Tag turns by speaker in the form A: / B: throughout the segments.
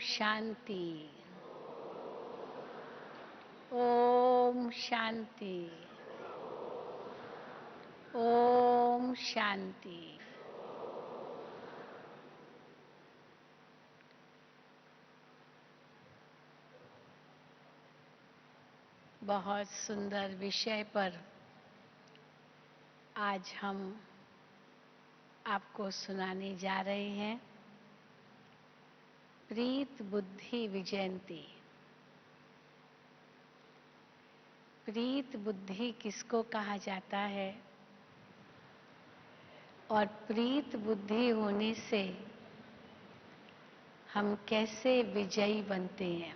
A: शांति। ओम शांति। ओम शांति। बहुत सुंदर विषय पर आज हम आपको सुनाने जा रहे हैं। प्रीत बुद्धि विजयंती। प्रीत बुद्धि किसको कहा जाता है और प्रीत बुद्धि होने से हम कैसे विजयी बनते हैं।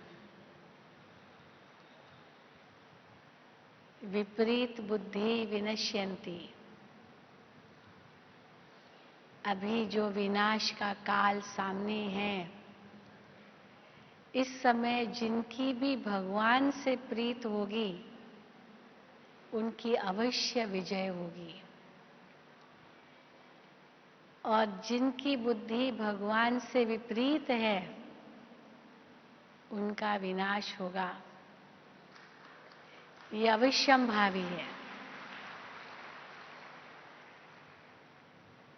A: विपरीत बुद्धि विनश्यन्ति। अभी जो विनाश का काल सामने है, इस समय जिनकी भी भगवान से प्रीत होगी उनकी अवश्य विजय होगी, और जिनकी बुद्धि भगवान से विपरीत है उनका विनाश होगा। ये अवश्यंभावी है।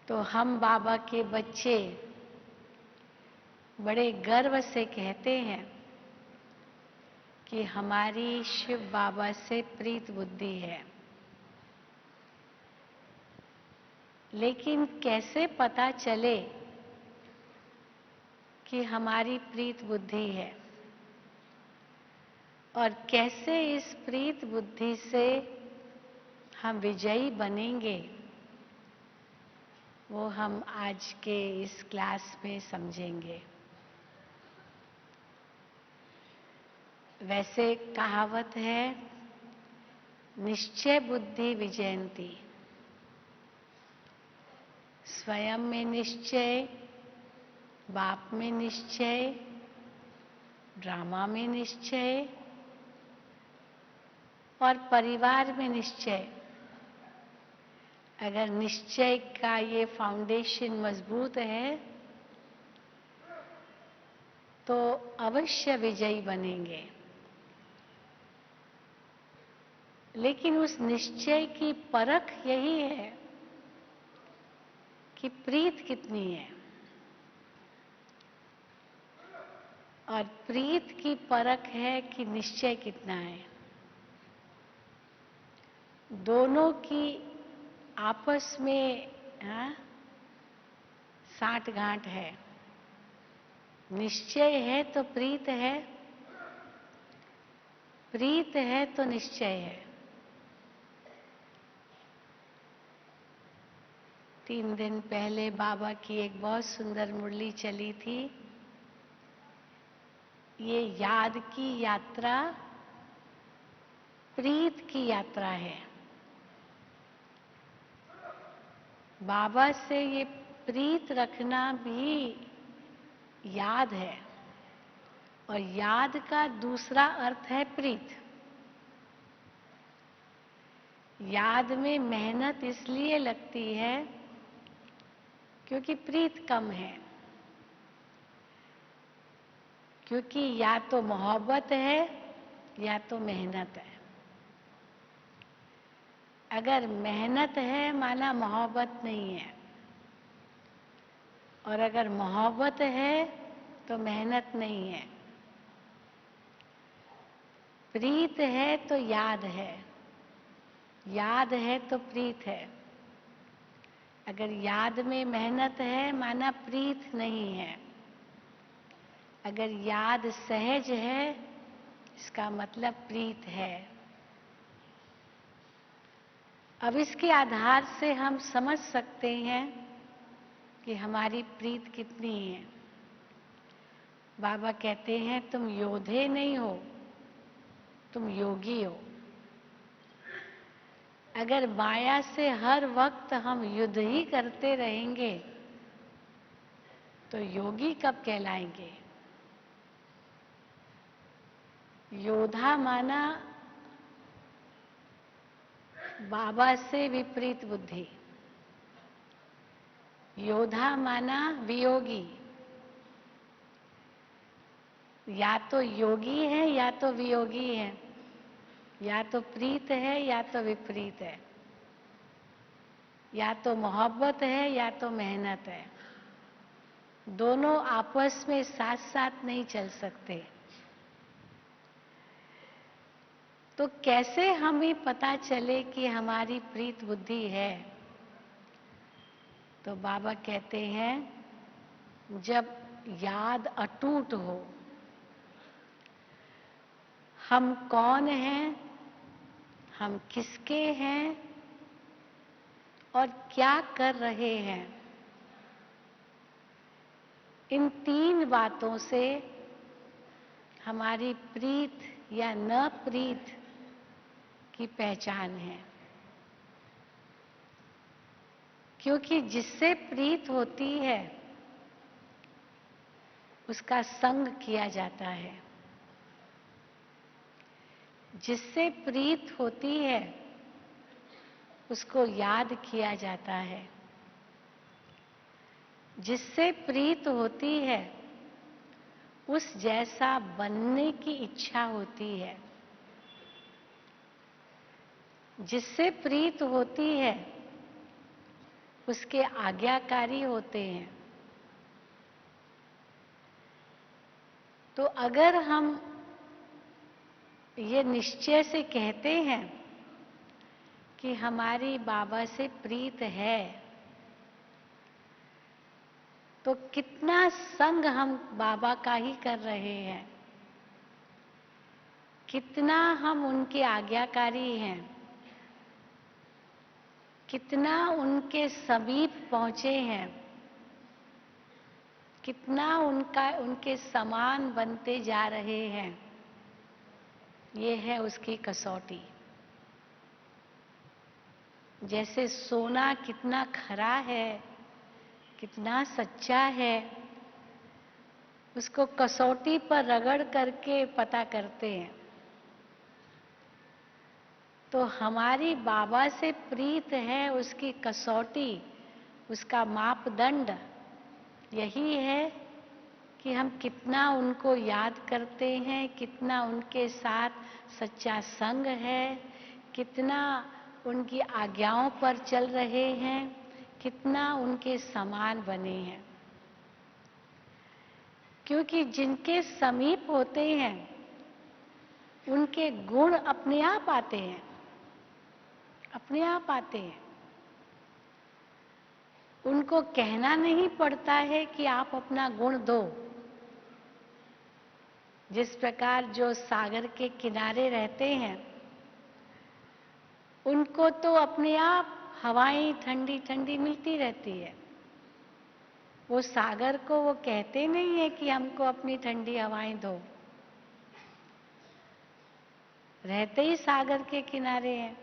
A: तो हम बाबा के बच्चे बड़े गर्व से कहते हैं कि हमारी शिव बाबा से प्रीत बुद्धि है। लेकिन कैसे पता चले कि हमारी प्रीत बुद्धि है और कैसे इस प्रीत बुद्धि से हम विजयी बनेंगे, वो हम आज के इस क्लास में समझेंगे। वैसे कहावत है, निश्चय बुद्धि विजयंती। स्वयं में निश्चय, बाप में निश्चय, ड्रामा में निश्चय और परिवार में निश्चय। अगर निश्चय का ये फाउंडेशन मजबूत है तो अवश्य विजयी बनेंगे। लेकिन उस निश्चय की परख यही है कि प्रीत कितनी है, और प्रीत की परख है कि निश्चय कितना है। दोनों की आपस में साठ गांठ है। निश्चय है तो प्रीत है, प्रीत है तो निश्चय है। 3 दिन पहले बाबा की एक बहुत सुंदर मुरली चली थी। ये याद की यात्रा प्रीत की यात्रा है। बाबा से ये प्रीत रखना भी याद है, और याद का दूसरा अर्थ है प्रीत। याद में मेहनत इसलिए लगती है क्योंकि प्रीत कम है, क्योंकि या तो मोहब्बत है या तो मेहनत है। अगर मेहनत है माना मोहब्बत नहीं है, और अगर मोहब्बत है तो मेहनत नहीं है। प्रीत है तो याद है, याद है तो प्रीत है। अगर याद में मेहनत है माना प्रीत नहीं है। अगर याद सहज है इसका मतलब प्रीत है। अब इसके आधार से हम समझ सकते हैं कि हमारी प्रीत कितनी है। बाबा कहते हैं, तुम योद्धे नहीं हो, तुम योगी हो। अगर माया से हर वक्त हम युद्ध ही करते रहेंगे तो योगी कब कहलाएंगे। योद्धा माना बाबा से विपरीत बुद्धि, योद्धा माना वियोगी। या तो योगी है या तो वियोगी है, या तो प्रीत है या तो विपरीत है, या तो मोहब्बत है या तो मेहनत है। दोनों आपस में साथ साथ नहीं चल सकते। तो कैसे हमें पता चले कि हमारी प्रीत बुद्धि है? तो बाबा कहते हैं जब याद अटूट हो, हम कौन हैं, हम किसके हैं और क्या कर रहे हैं, इन 3 बातों से हमारी प्रीत या न प्रीत की पहचान है। क्योंकि जिससे प्रीत होती है उसका संग किया जाता है, जिससे प्रीत होती है उसको याद किया जाता है, जिससे प्रीत होती है उस जैसा बनने की इच्छा होती है, जिससे प्रीत होती है उसके आज्ञाकारी होते हैं। तो अगर हम ये निश्चय से कहते हैं कि हमारी बाबा से प्रीत है, तो कितना संग हम बाबा का ही कर रहे हैं, कितना हम उनके आज्ञाकारी हैं, कितना उनके समीप पहुंचे हैं, कितना उनके समान बनते जा रहे हैं। ये है उसकी कसौटी। जैसे सोना कितना खरा है, कितना सच्चा है, उसको कसौटी पर रगड़ करके पता करते हैं। तो हमारी बाबा से प्रीत है, उसकी कसौटी, उसका मापदंड यही है कि हम कितना उनको याद करते हैं, कितना उनके साथ सच्चा संग है, कितना उनकी आज्ञाओं पर चल रहे हैं, कितना उनके समान बने हैं। क्योंकि जिनके समीप होते हैं उनके गुण अपने आप आते हैं, अपने आप आते हैं। उनको कहना नहीं पड़ता है कि आप अपना गुण दो। जिस प्रकार जो सागर के किनारे रहते हैं उनको तो अपने आप हवाएं ठंडी ठंडी मिलती रहती है। वो सागर को वो कहते नहीं है कि हमको अपनी ठंडी हवाएं दो। रहते ही सागर के किनारे हैं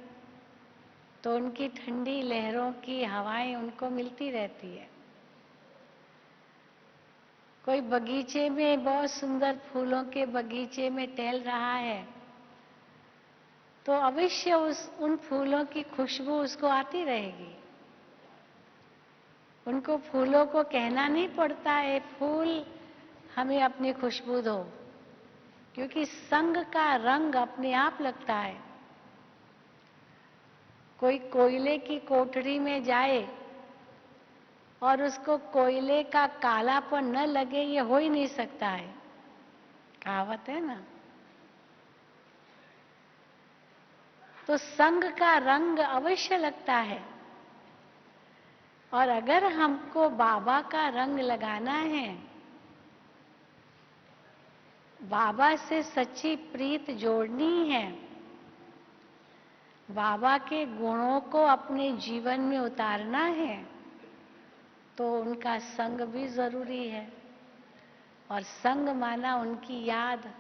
A: तो उनकी ठंडी लहरों की हवाएं उनको मिलती रहती है। कोई बगीचे में, बहुत सुंदर फूलों के बगीचे में टहल रहा है तो अवश्य उन फूलों की खुशबू उसको आती रहेगी। उनको फूलों को कहना नहीं पड़ता है फूल हमें अपनी खुशबू दो, क्योंकि संग का रंग अपने आप लगता है। कोई कोयले की कोठरी में जाए और उसको कोयले का कालापन न लगे, ये हो ही नहीं सकता है। कहावत है ना। तो संग का रंग अवश्य लगता है। और अगर हमको बाबा का रंग लगाना है, बाबा से सच्ची प्रीत जोड़नी है, बाबा के गुणों को अपने जीवन में उतारना है, तो उनका संग भी जरूरी है। और संग माना उनकी याद,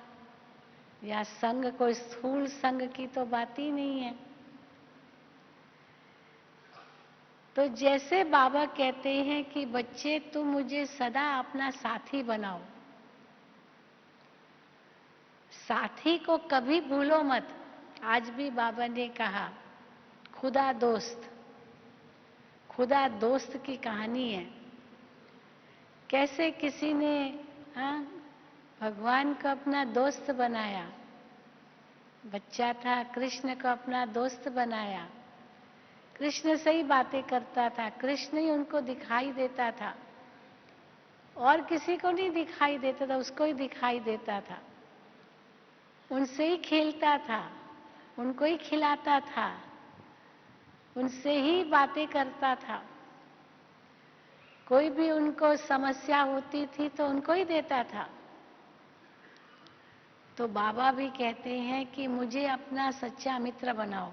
A: या संग कोई स्थूल संग की तो बात ही नहीं है। तो जैसे बाबा कहते हैं कि बच्चे तुम मुझे सदा अपना साथी बनाओ, साथी को कभी भूलो मत। आज भी बाबा ने कहा खुदा दोस्त, खुदा दोस्त की कहानी है। कैसे किसी ने भगवान को अपना दोस्त बनाया। बच्चा था, कृष्ण को अपना दोस्त बनाया। कृष्ण से ही बातें करता था, कृष्ण ही उनको दिखाई देता था, और किसी को नहीं दिखाई देता था, उसको ही दिखाई देता था। उनसे ही खेलता था, उनको ही खिलाता था, उनसे ही बातें करता था। कोई भी उनको समस्या होती थी तो उनको ही देता था। तो बाबा भी कहते हैं कि मुझे अपना सच्चा मित्र बनाओ।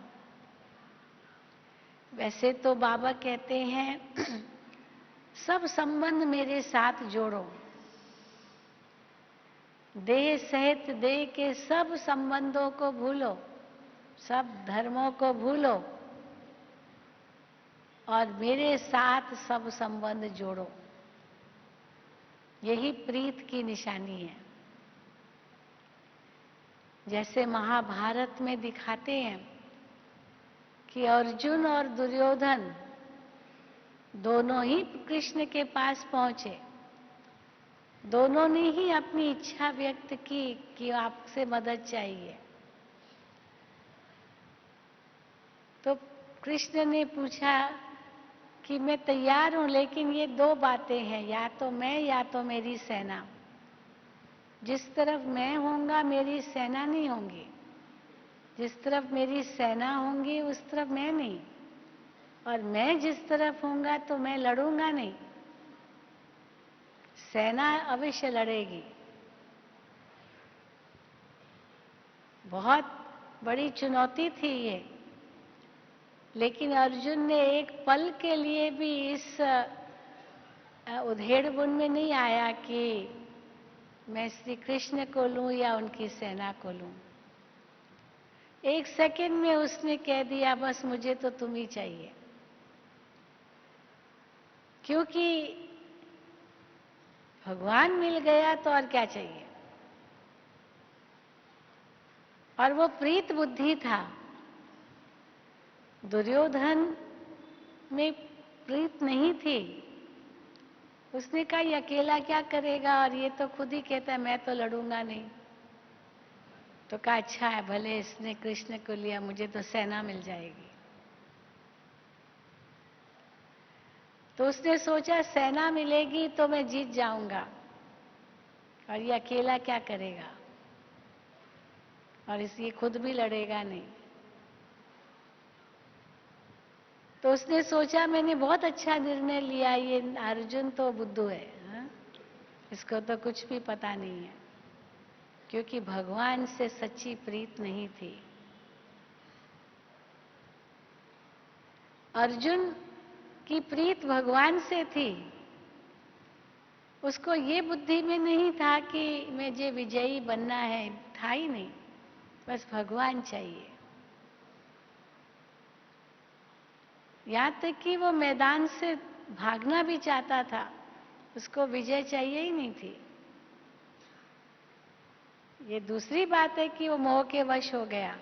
A: वैसे तो बाबा कहते हैं सब संबंध मेरे साथ जोड़ो, देह सहित देह के सब संबंधों को भूलो, सब धर्मों को भूलो और मेरे साथ सब संबंध जोड़ो। यही प्रीत की निशानी है। जैसे महाभारत में दिखाते हैं कि अर्जुन और दुर्योधन दोनों ही कृष्ण के पास पहुंचे। दोनों ने ही अपनी इच्छा व्यक्त की कि आपसे मदद चाहिए। तो कृष्ण ने पूछा कि मैं तैयार हूं, लेकिन ये दो बातें हैं, या तो मैं या तो मेरी सेना। जिस तरफ मैं होऊंगा मेरी सेना नहीं होंगी, जिस तरफ मेरी सेना होंगी उस तरफ मैं नहीं, और मैं जिस तरफ होऊंगा तो मैं लड़ूंगा नहीं, सेना अवश्य लड़ेगी। बहुत बड़ी चुनौती थी ये, लेकिन अर्जुन ने एक पल के लिए भी इस उधेड़-बुन में नहीं आया कि मैं श्री कृष्ण को लूं या उनकी सेना को लूं। एक सेकंड में उसने कह दिया बस मुझे तो तुम ही चाहिए, क्योंकि भगवान मिल गया तो और क्या चाहिए। और वो प्रीत बुद्धि था। दुर्योधन में प्रीत नहीं थी। उसने कहा ये अकेला क्या करेगा, और ये तो खुद ही कहता है मैं तो लड़ूंगा नहीं। तो कहा अच्छा है, भले इसने कृष्ण को लिया, मुझे तो सेना मिल जाएगी। तो उसने सोचा सेना मिलेगी तो मैं जीत जाऊंगा, और ये अकेला क्या करेगा, और इसलिए खुद भी लड़ेगा नहीं। तो उसने सोचा मैंने बहुत अच्छा निर्णय लिया, ये अर्जुन तो बुद्धू है, हा? इसको तो कुछ भी पता नहीं है, क्योंकि भगवान से सच्ची प्रीत नहीं थी। अर्जुन की प्रीत भगवान से थी। उसको ये बुद्धि में नहीं था कि मुझे विजयी बनना है, था ही नहीं, बस भगवान चाहिए। यहां तक कि वो मैदान से भागना भी चाहता था, उसको विजय चाहिए ही नहीं थी। ये दूसरी बात है कि वो मोह के वश हो गया,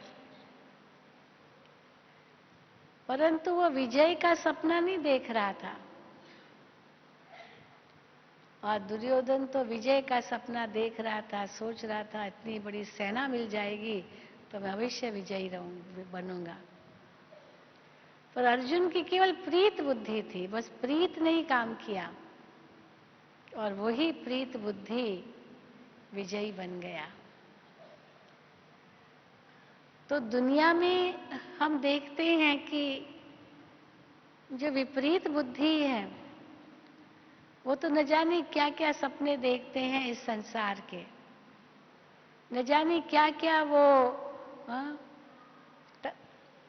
A: परंतु वो विजय का सपना नहीं देख रहा था। और दुर्योधन तो विजय का सपना देख रहा था, सोच रहा था इतनी बड़ी सेना मिल जाएगी तो मैं अवश्य विजयी बनूंगा। पर अर्जुन की केवल प्रीत बुद्धि थी, बस प्रीत ने ही काम किया, और वही प्रीत बुद्धि विजयी बन गया। तो दुनिया में हम देखते हैं कि जो विपरीत बुद्धि है वो तो न जाने क्या क्या सपने देखते हैं इस संसार के, न जाने क्या क्या वो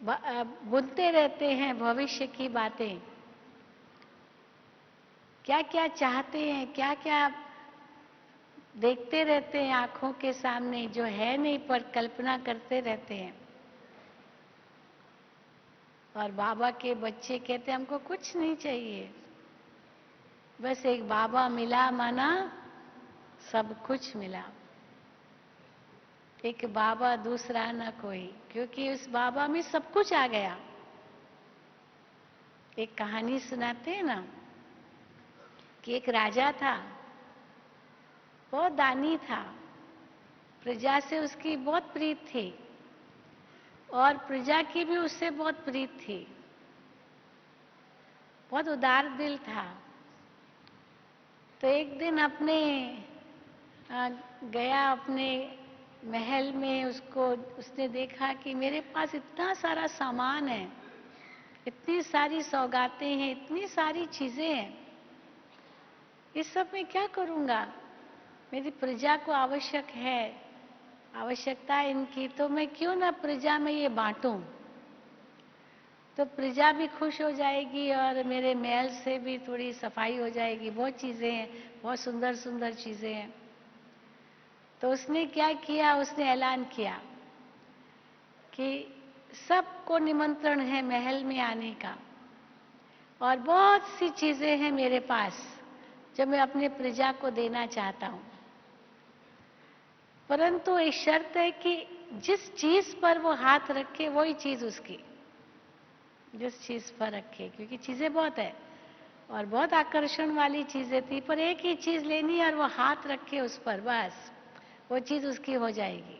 A: बुनते रहते हैं भविष्य की बातें, क्या क्या चाहते हैं, क्या क्या देखते रहते हैं आंखों के सामने, जो है नहीं पर कल्पना करते रहते हैं। और बाबा के बच्चे कहते हैं हमको कुछ नहीं चाहिए, बस एक बाबा मिला माना सब कुछ मिला। एक बाबा दूसरा न कोई, क्योंकि उस बाबा में सब कुछ आ गया। एक कहानी सुनाते हैं ना कि एक राजा था, बहुत दानी था, प्रजा से उसकी बहुत प्रीत थी और प्रजा की भी उससे बहुत प्रीत थी। बहुत उदार दिल था। तो एक दिन गया अपने महल में, उसने देखा कि मेरे पास इतना सारा सामान है, इतनी सारी सौगातें हैं, इतनी सारी चीजें हैं, इस सब में क्या करूंगा? मेरी प्रजा को आवश्यकता है इनकी, तो मैं क्यों ना प्रजा में ये बांटूं, तो प्रजा भी खुश हो जाएगी और मेरे महल से भी थोड़ी सफाई हो जाएगी। बहुत चीजें हैं, बहुत सुंदर सुंदर चीजें हैं। तो उसने क्या किया, उसने ऐलान किया कि सबको निमंत्रण है महल में आने का और बहुत सी चीजें हैं मेरे पास जो मैं अपने प्रजा को देना चाहता हूं, परंतु एक शर्त है कि जिस चीज पर वो हाथ रखे वही चीज उसकी, जिस चीज पर रखे, क्योंकि चीजें बहुत है और बहुत आकर्षण वाली चीजें थी, पर एक ही चीज लेनी है और वो हाथ रखे उस पर, बस वो चीज उसकी हो जाएगी।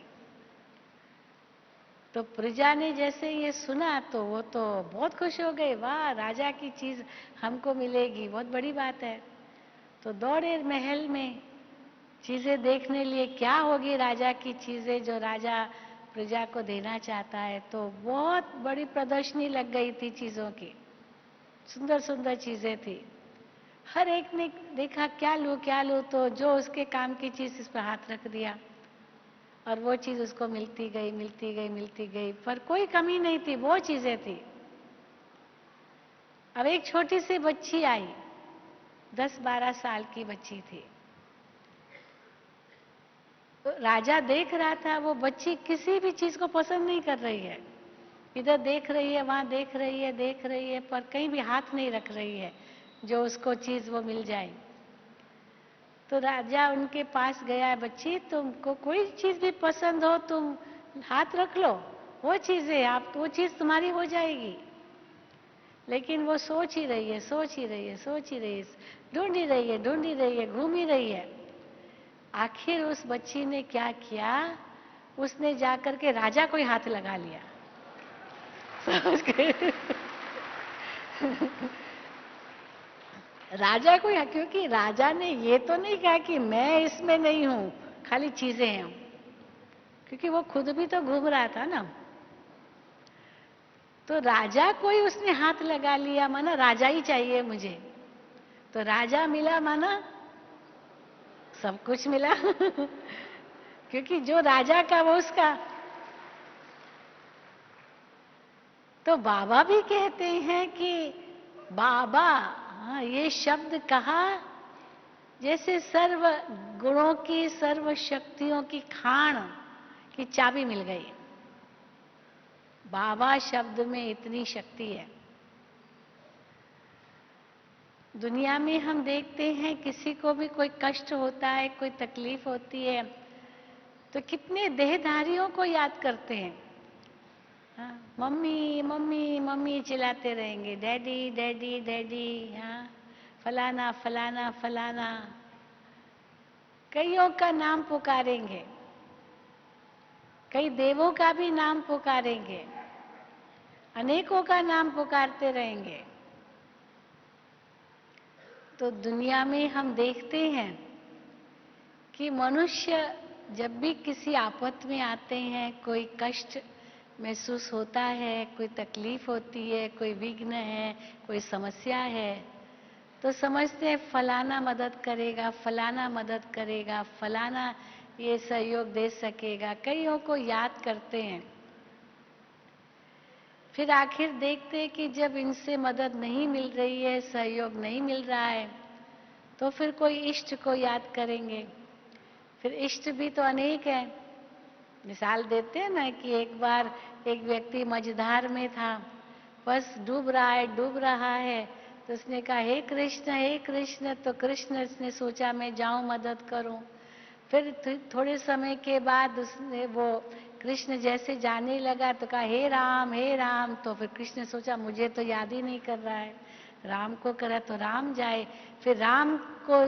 A: तो प्रजा ने जैसे ये सुना तो वो तो बहुत खुश हो गए, वाह राजा की चीज हमको मिलेगी, बहुत बड़ी बात है। तो दौड़े महल में चीजें देखने लिए, क्या होगी राजा की चीजें जो राजा प्रजा को देना चाहता है। तो बहुत बड़ी प्रदर्शनी लग गई थी चीजों की, सुंदर सुंदर चीजें थी। हर एक ने देखा क्या लूं क्या लूं, तो जो उसके काम की चीज इस पर हाथ रख दिया और वो चीज उसको मिलती गई मिलती गई मिलती गई, पर कोई कमी नहीं थी, वो चीजें थी। अब एक छोटी सी बच्ची आई, 10-12 साल की बच्ची थी। तो राजा देख रहा था, वो बच्ची किसी भी चीज को पसंद नहीं कर रही है, इधर देख रही है, वहां देख रही है, पर कहीं भी हाथ नहीं रख रही है जो उसको चीज वो मिल जाए। तो राजा उनके पास गया, बच्ची तुमको कोई चीज भी पसंद हो तुम हाथ रख लो, वो चीज है, आप वो चीज तुम्हारी हो जाएगी। लेकिन वो सोच ही रही है, सोच ही रही है, सोच ही रही है, ढूंढ ही रही है, ढूंढ ही रही है, घूम ही रही है। आखिर उस बच्ची ने क्या किया, उसने जाकर के राजा को ही हाथ लगा लिया। समझ गए? राजा को, क्योंकि राजा ने ये तो नहीं कहा कि मैं इसमें नहीं हूं, खाली चीजें हैं, क्योंकि वो खुद भी तो घूम रहा था ना। तो राजा को ही उसने हाथ लगा लिया, माना राजा ही चाहिए मुझे। तो राजा मिला, माना सब कुछ मिला। क्योंकि जो राजा का वो उसका। तो बाबा भी कहते हैं कि बाबा, हाँ ये शब्द कहा जैसे सर्व गुणों की, सर्व शक्तियों की खान की चाबी मिल गई। बाबा शब्द में इतनी शक्ति है। दुनिया में हम देखते हैं किसी को भी कोई कष्ट होता है, कोई तकलीफ होती है, तो कितने देहधारियों को याद करते हैं। हाँ, मम्मी मम्मी मम्मी चिल्लाते रहेंगे, डैडी डैडी डैडी, हाँ फलाना फलाना फलाना, कईयों का नाम पुकारेंगे, कई देवों का भी नाम पुकारेंगे, अनेकों का नाम पुकारते रहेंगे। तो दुनिया में हम देखते हैं कि मनुष्य जब भी किसी आफत में आते हैं, कोई कष्ट महसूस होता है, कोई तकलीफ होती है, कोई विघ्न है, कोई समस्या है, तो समझते हैं फलाना मदद करेगा, फलाना मदद करेगा, फलाना ये सहयोग दे सकेगा, कईयों को याद करते हैं। फिर आखिर देखते हैं कि जब इनसे मदद नहीं मिल रही है, सहयोग नहीं मिल रहा है, तो फिर कोई इष्ट को याद करेंगे। फिर इष्ट भी तो अनेक है। मिसाल देते हैं ना कि एक बार एक व्यक्ति मझधार में था, बस डूब रहा है, तो उसने कहा हे कृष्ण, तो कृष्ण ने सोचा मैं जाऊं मदद करूं। फिर थोड़े समय के बाद उसने वो कृष्ण जैसे जाने लगा तो कहा हे राम, तो फिर कृष्ण ने सोचा मुझे तो याद ही नहीं कर रहा है, राम को करा तो राम जाए। फिर राम को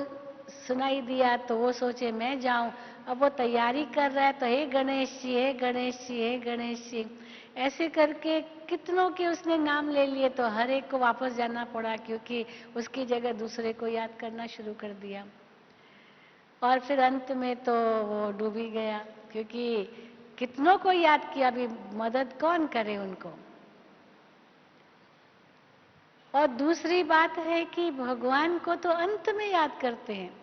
A: सुनाई दिया तो वो सोचे मैं जाऊं। अब वो तैयारी कर रहा है तो हे गणेश जी, हे गणेश जी, हे गणेश जी, ऐसे करके कितनों के उसने नाम ले लिए, तो हर एक को वापस जाना पड़ा, क्योंकि उसकी जगह दूसरे को याद करना शुरू कर दिया। और फिर अंत में तो वो डूब ही गया, क्योंकि कितनों को याद किया, अभी मदद कौन करे उनको। और दूसरी बात है कि भगवान को तो अंत में याद करते हैं,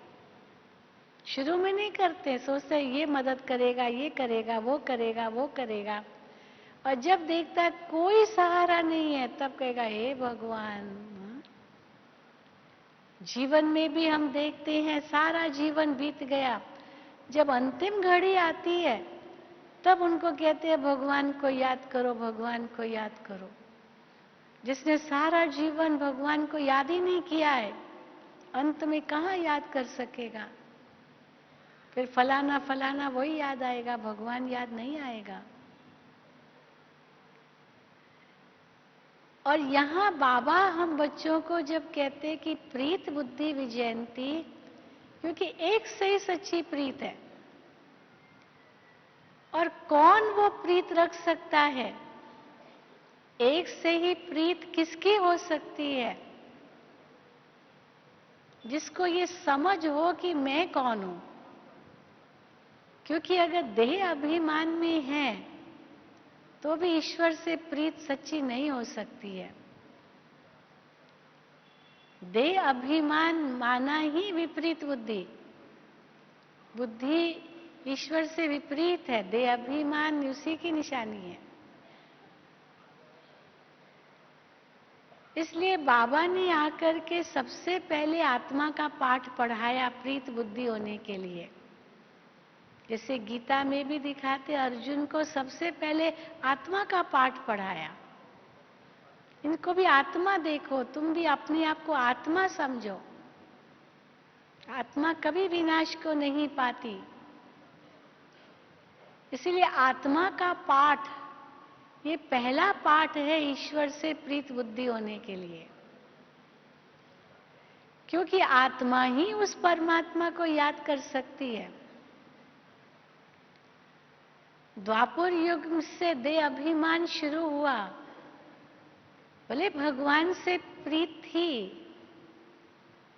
A: शुरू में नहीं करते। सोचते हैं ये मदद करेगा, ये करेगा, वो करेगा, वो करेगा, और जब देखता है कोई सहारा नहीं है, तब कहेगा हे भगवान। जीवन में भी हम देखते हैं, सारा जीवन बीत गया, जब अंतिम घड़ी आती है तब उनको कहते हैं भगवान को याद करो, भगवान को याद करो। जिसने सारा जीवन भगवान को याद ही नहीं किया है, अंत में कहाँ याद कर सकेगा। फिर फलाना फलाना वही याद आएगा, भगवान याद नहीं आएगा। और यहाँ बाबा हम बच्चों को जब कहते हैं कि प्रीत बुद्धि विजयंती, क्योंकि एक से ही सच्ची प्रीत है, और कौन वो प्रीत रख सकता है। एक से ही प्रीत किसकी हो सकती है? जिसको ये समझ हो कि मैं कौन हूं। क्योंकि अगर देह अभिमान में है तो भी ईश्वर से प्रीत सच्ची नहीं हो सकती है। देह अभिमान माना ही विपरीत बुद्धि। बुद्धि ईश्वर से विपरीत है, देह अभिमान उसी की निशानी है। इसलिए बाबा ने आकर के सबसे पहले आत्मा का पाठ पढ़ाया प्रीत बुद्धि होने के लिए। जैसे गीता में भी दिखाते, अर्जुन को सबसे पहले आत्मा का पाठ पढ़ाया। इनको भी आत्मा देखो, तुम भी अपने आप को आत्मा समझो। आत्मा कभी विनाश को नहीं पाती। इसीलिए आत्मा का पाठ ये पहला पाठ है ईश्वर से प्रीत बुद्धि होने के लिए। क्योंकि आत्मा ही उस परमात्मा को याद कर सकती है। द्वापर युग से देह अभिमान शुरू हुआ, भले भगवान से प्रीत थी,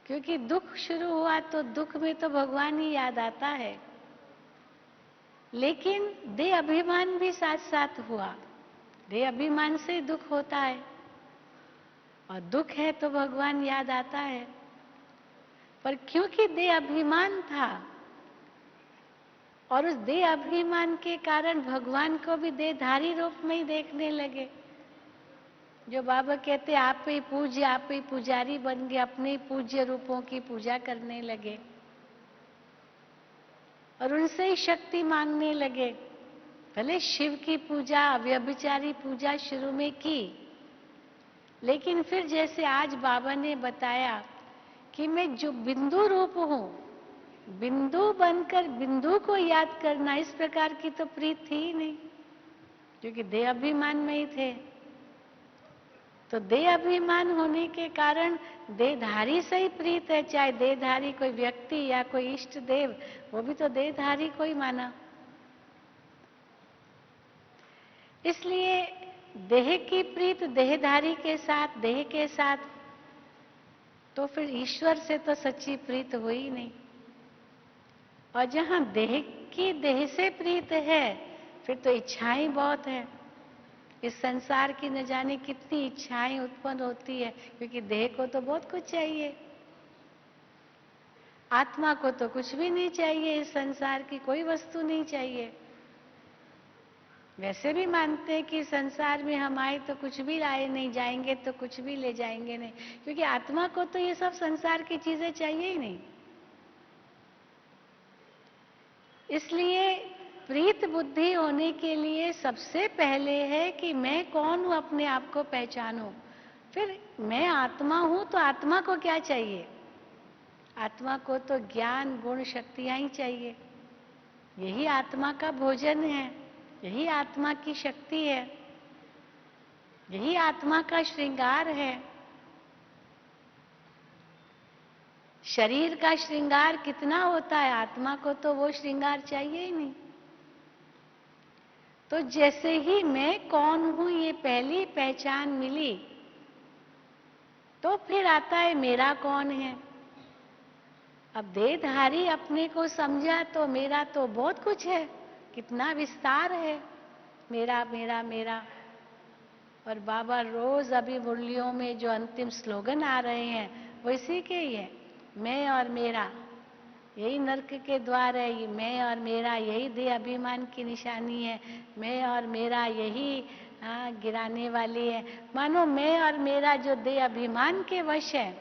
A: क्योंकि दुख शुरू हुआ तो दुख में तो भगवान ही याद आता है, लेकिन देह अभिमान भी साथ साथ हुआ। देह अभिमान से दुख होता है, और दुख है तो भगवान याद आता है। पर क्योंकि देह अभिमान था, और उस देह अभिमान के कारण भगवान को भी देहधारी रूप में ही देखने लगे। जो बाबा कहते आप ही पूज्य, आप ही पुजारी बन गए, अपने पूज्य रूपों की पूजा करने लगे और उनसे ही शक्ति मांगने लगे। भले शिव की पूजा, व्यभिचारी पूजा शुरू में की, लेकिन फिर जैसे आज बाबा ने बताया कि मैं जो बिंदु रूप हूं, बिंदु बनकर बिंदु को याद करना, इस प्रकार की तो प्रीत थी ही नहीं, क्योंकि देह अभिमान में ही थे। तो देह अभिमान होने के कारण देहधारी से ही प्रीत है, चाहे देहधारी कोई व्यक्ति या कोई इष्ट देव, वो भी तो देहधारी को ही माना। इसलिए देह की प्रीत देहधारी के साथ, देह के साथ, तो फिर ईश्वर से तो सच्ची प्रीत हुई नहीं। और जहां देह की देह से प्रीत है, फिर तो इच्छाएं बहुत है। इस संसार की न जाने कितनी इच्छाएं उत्पन्न होती है, क्योंकि देह को तो बहुत कुछ चाहिए। आत्मा को तो कुछ भी नहीं चाहिए, इस संसार की कोई वस्तु नहीं चाहिए। वैसे भी मानते हैं कि संसार में हम आए तो कुछ भी लाए नहीं, जाएंगे तो कुछ भी ले जाएंगे नहीं, क्योंकि आत्मा को तो ये सब संसार की चीजें चाहिए ही नहीं। इसलिए प्रीत बुद्धि होने के लिए सबसे पहले है कि मैं कौन हूं, अपने आप को पहचानो। फिर मैं आत्मा हूं तो आत्मा को क्या चाहिए? आत्मा को तो ज्ञान गुण शक्तियां ही चाहिए। यही आत्मा का भोजन है, यही आत्मा की शक्ति है, यही आत्मा का श्रृंगार है। शरीर का श्रृंगार कितना होता है, आत्मा को तो वो श्रृंगार चाहिए ही नहीं। तो जैसे ही मैं कौन हूं ये पहली पहचान मिली, तो फिर आता है मेरा कौन है। अब देहधारी अपने को समझा तो मेरा तो बहुत कुछ है, कितना विस्तार है, मेरा मेरा मेरा। और बाबा रोज अभी मुरलियों में जो अंतिम स्लोगन आ रहे हैं वो इसी के ही है, मैं और मेरा। यही नरक के द्वार है, ये मैं और मेरा, यही देह अभिमान की निशानी है। मैं और मेरा यही गिराने वाली है। मानो मैं और मेरा जो देह अभिमान के वश है,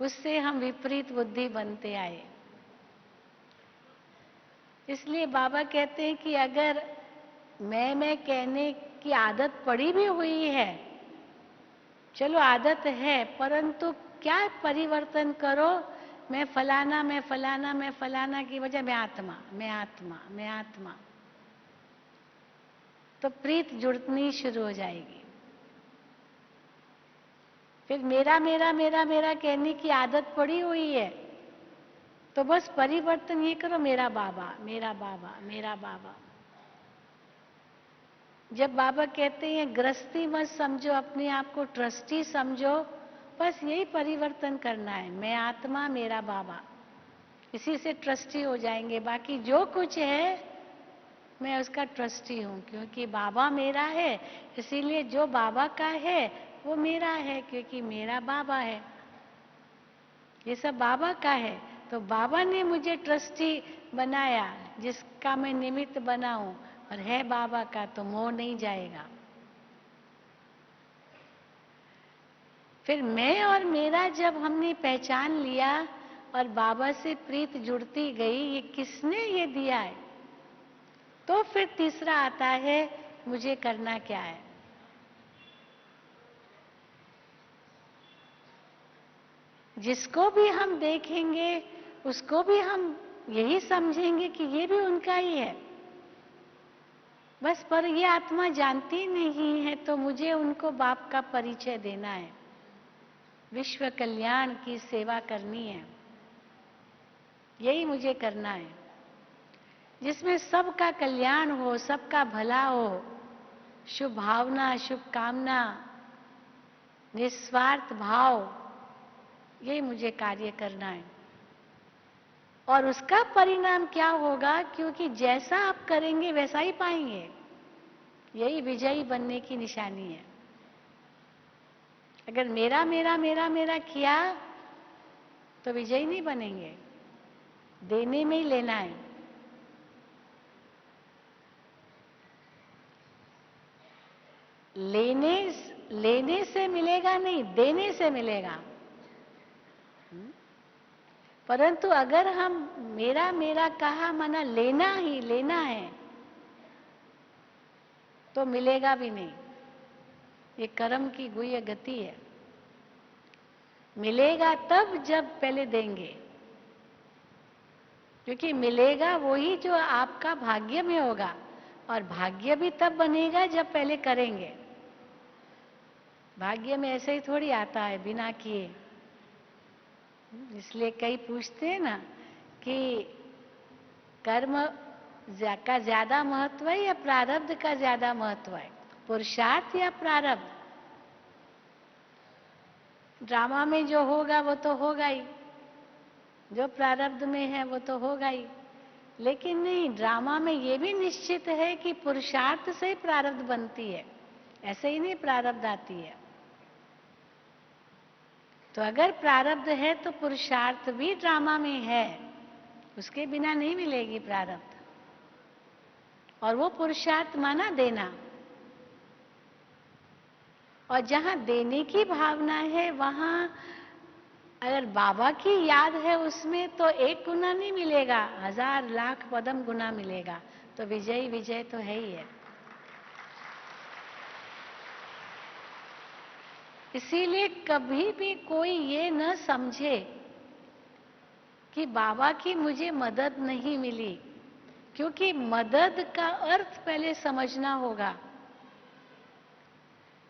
A: उससे हम विपरीत बुद्धि बनते आए। इसलिए बाबा कहते हैं कि अगर मैं कहने की आदत पड़ी भी हुई है, चलो आदत है, परंतु क्या परिवर्तन करो, मैं फलाना मैं फलाना मैं फलाना की वजह मैं आत्मा मैं आत्मा मैं आत्मा, तो प्रीत जुड़नी शुरू हो जाएगी। फिर मेरा मेरा मेरा मेरा कहने की आदत पड़ी हुई है, तो बस परिवर्तन ये करो, मेरा बाबा मेरा बाबा मेरा बाबा। जब बाबा कहते हैं गृहस्थी मत समझो, अपने आप को ट्रस्टी समझो, बस यही परिवर्तन करना है, मैं आत्मा मेरा बाबा, इसी से ट्रस्टी हो जाएंगे। बाकी जो कुछ है मैं उसका ट्रस्टी हूं, क्योंकि बाबा मेरा है, इसीलिए जो बाबा का है वो मेरा है, क्योंकि मेरा बाबा है। ये सब बाबा का है, तो बाबा ने मुझे ट्रस्टी बनाया, जिसका मैं निमित्त बनाऊं, और है बाबा का तो मोह नहीं जाएगा। फिर मैं और मेरा जब हमने पहचान लिया और बाबा से प्रीत जुड़ती गई, ये किसने ये दिया है, तो फिर तीसरा आता है, मुझे करना क्या है। जिसको भी हम देखेंगे उसको भी हम यही समझेंगे कि ये भी उनका ही है, बस पर ये आत्मा जानती नहीं है, तो मुझे उनको बाप का परिचय देना है, विश्व कल्याण की सेवा करनी है, यही मुझे करना है, जिसमें सबका कल्याण हो, सबका भला हो, शुभ भावना शुभ कामना निस्वार्थ भाव, यही मुझे कार्य करना है। और उसका परिणाम क्या होगा, क्योंकि जैसा आप करेंगे वैसा ही पाएंगे, यही विजयी बनने की निशानी है। अगर मेरा मेरा मेरा मेरा किया तो विजयी नहीं बनेंगे, देने में ही लेना है। लेने से मिलेगा नहीं, देने से मिलेगा। परंतु अगर हम मेरा मेरा कहा माना लेना ही लेना है, तो मिलेगा भी नहीं। ये कर्म की गुह्य गति है। मिलेगा तब जब पहले देंगे, क्योंकि मिलेगा वही जो आपका भाग्य में होगा, और भाग्य भी तब बनेगा जब पहले करेंगे। भाग्य में ऐसे ही थोड़ी आता है बिना किए। इसलिए कई पूछते हैं ना कि कर्म का ज्यादा महत्व है या प्रारब्ध का ज्यादा महत्व है, पुरुषार्थ या प्रारब्ध। ड्रामा में जो होगा वो तो होगा ही, जो प्रारब्ध में है वो तो होगा ही, लेकिन नहीं, ड्रामा में ये भी निश्चित है कि पुरुषार्थ से प्रारब्ध बनती है, ऐसे ही नहीं प्रारब्ध आती है। तो अगर प्रारब्ध है तो पुरुषार्थ भी ड्रामा में है, उसके बिना नहीं मिलेगी प्रारब्ध। और वो पुरुषार्थ माना देना, और जहां देने की भावना है वहां अगर बाबा की याद है उसमें, तो एक गुना नहीं मिलेगा, 1000 लाख पदम गुना मिलेगा। तो विजय विजय तो है ही है। इसीलिए कभी भी कोई ये न समझे कि बाबा की मुझे मदद नहीं मिली, क्योंकि मदद का अर्थ पहले समझना होगा।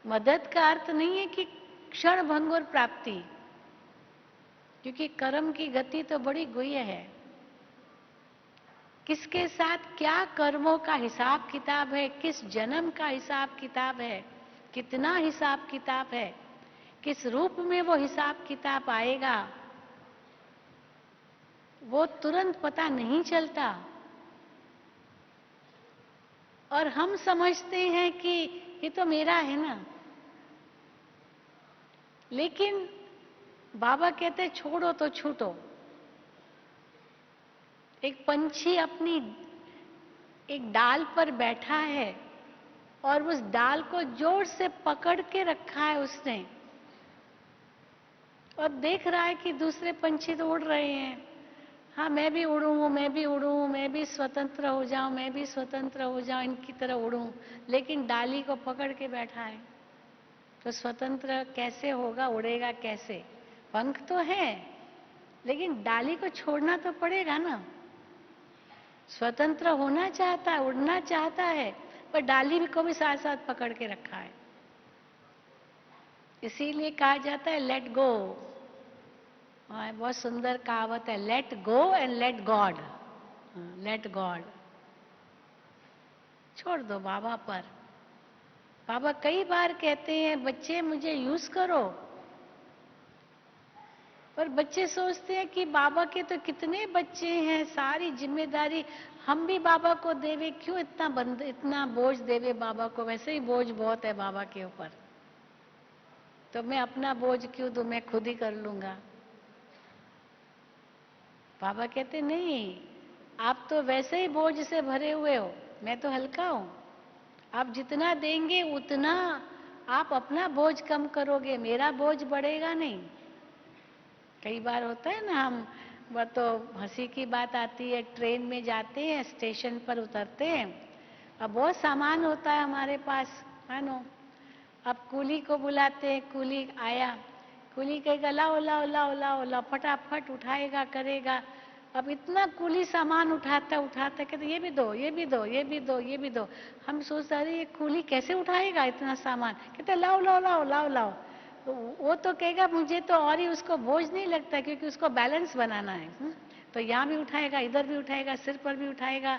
A: मदद का अर्थ नहीं है कि क्षण भंगुर प्राप्ति। क्योंकि कर्म की गति तो बड़ी गुह्य है। किसके साथ क्या कर्मों का हिसाब किताब है, किस जन्म का हिसाब किताब है, कितना हिसाब किताब है, किस रूप में वो हिसाब किताब आएगा, वो तुरंत पता नहीं चलता। और हम समझते हैं कि ये तो मेरा है ना, लेकिन बाबा कहते छोड़ो तो छूटो। एक पंछी अपनी एक डाल पर बैठा है और उस डाल को जोर से पकड़ के रखा है उसने, और देख रहा है कि दूसरे पंछी तो उड़ रहे हैं। हाँ, मैं भी उड़ूं, मैं भी उड़ूं, मैं भी स्वतंत्र हो जाऊं, मैं भी स्वतंत्र हो जाऊं, इनकी तरह उड़ूं, लेकिन डाली को पकड़ के बैठा है। तो स्वतंत्र कैसे होगा, उड़ेगा कैसे? पंख तो है, लेकिन डाली को छोड़ना तो पड़ेगा ना। स्वतंत्र होना चाहता है, उड़ना चाहता है, पर डाली को भी साथ साथ पकड़ के रखा है। इसीलिए कहा जाता है लेट गो। बहुत सुंदर कहावत है, let go and let God. Let God, छोड़ दो बाबा पर। बाबा कई बार कहते हैं बच्चे मुझे यूज करो, पर बच्चे सोचते हैं कि बाबा के तो कितने बच्चे हैं, सारी जिम्मेदारी हम भी बाबा को देवे, क्यों इतना बोझ देवे बाबा को, वैसे ही बोझ बहुत है बाबा के ऊपर, तो मैं अपना बोझ क्यों दूं, मैं खुद ही कर लूंगा। बाबा कहते नहीं, आप तो वैसे ही बोझ से भरे हुए हो, मैं तो हल्का हूं। आप जितना देंगे उतना आप अपना बोझ कम करोगे, मेरा बोझ बढ़ेगा नहीं। कई बार होता है ना, हम वह तो हंसी की बात आती है, ट्रेन में जाते हैं, स्टेशन पर उतरते हैं, अब बहुत सामान होता है हमारे पास, मानो अब कुली को बुलाते हैं, कुली आया, कुली कहेगा लाओ लाओ लाओ लाओ लाओ, फटाफट उठाएगा करेगा। अब इतना कुली सामान उठाता उठाता कहते ये भी दो, ये भी दो, ये भी दो, ये भी दो। हम सोचते अरे ये कुली कैसे उठाएगा इतना सामान, कहते लाओ लाओ लाओ लाओ लाओ। तो वो तो कहेगा मुझे तो और ही उसको बोझ नहीं लगता, क्योंकि उसको बैलेंस बनाना है। तो यहाँ भी उठाएगा, इधर भी उठाएगा, सिर पर भी उठाएगा,